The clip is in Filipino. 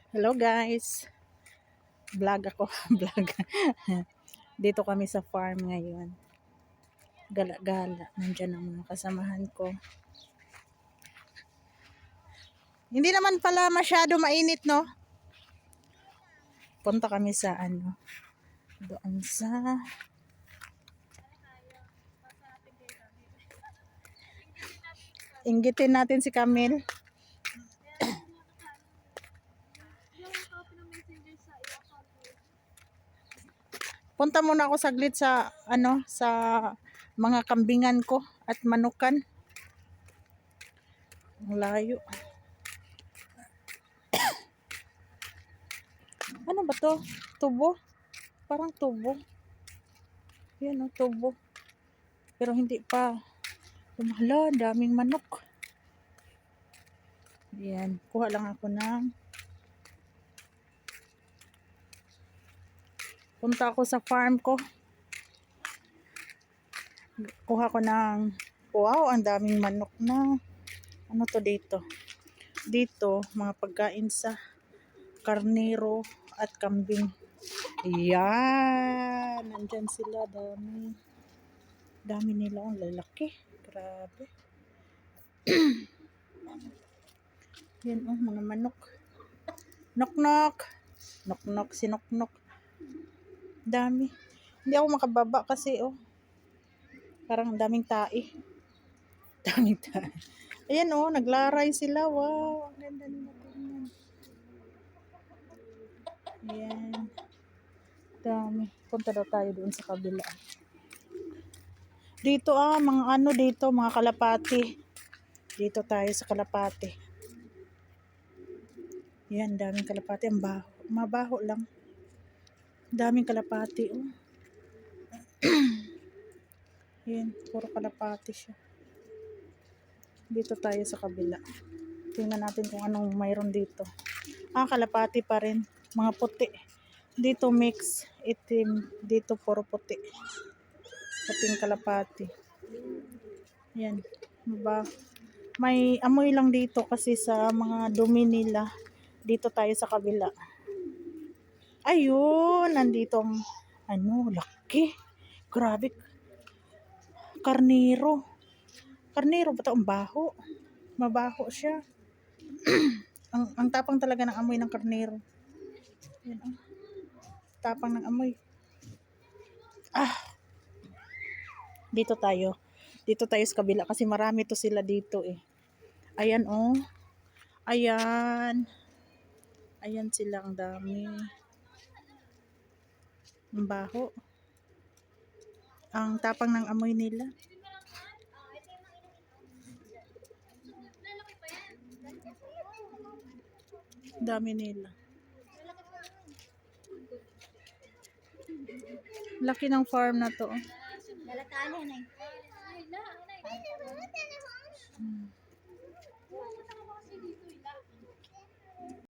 Hello guys, vlog ako, vlog. Dito kami sa farm ngayon. Gala-gala, nandyan ang mga kasamahan ko. Hindi naman pala masyado mainit, no? Punta kami sa doon sa inggitin natin si Camille. Punta muna ako saglit sa sa mga kambingan ko at manukan. Ang layo. Ano ba to? Tubo? Parang tubo. Yan o, tubo. Pero hindi pa. Hala, daming manok. Yan, kuha lang ako ng punta ako sa farm ko. Kuha ko ng wow, ang daming manok na. Ano to dito? Dito, mga pagkain sa karnero at kambing. Yan, nandyan sila, dami. Dami nila, ang lalaki. Grabe. Yan mga manok. Nok-nok. Nok-nok, sinok-nok. Dami. Hindi ako makababa kasi parang daming tae. Daming tae. Ayan naglaray sila. Wow, ang ganda nila tingnan. Ayan. Dami. Punta daw tayo doon sa kabila. Dito mga dito, mga kalapati. Dito tayo sa kalapati. Yan, daming kalapati. Ang baho. Mabaho lang. Daming kalapati. Yan, puro kalapati siya. Dito tayo sa kabila. Tingnan natin kung anong mayroon dito. Kalapati pa rin. Mga puti. Dito mix. Itim. Dito puro puti. Puting kalapati. Yan. May amoy lang dito kasi sa mga dumi nila. Dito tayo sa kabila. Ayun. Nandito ang laki. Grabe. Karnero. Karnero ba ito? Ang baho. Mabaho siya. ang tapang talaga ng amoy ng karnero. Yan tapang ng amoy. Dito tayo sa kabila kasi marami to sila dito Ayan ayan sila, ang dami. Ang baho. Ang tapang ng amoy nila. Dami nila. Laki ng farm na to.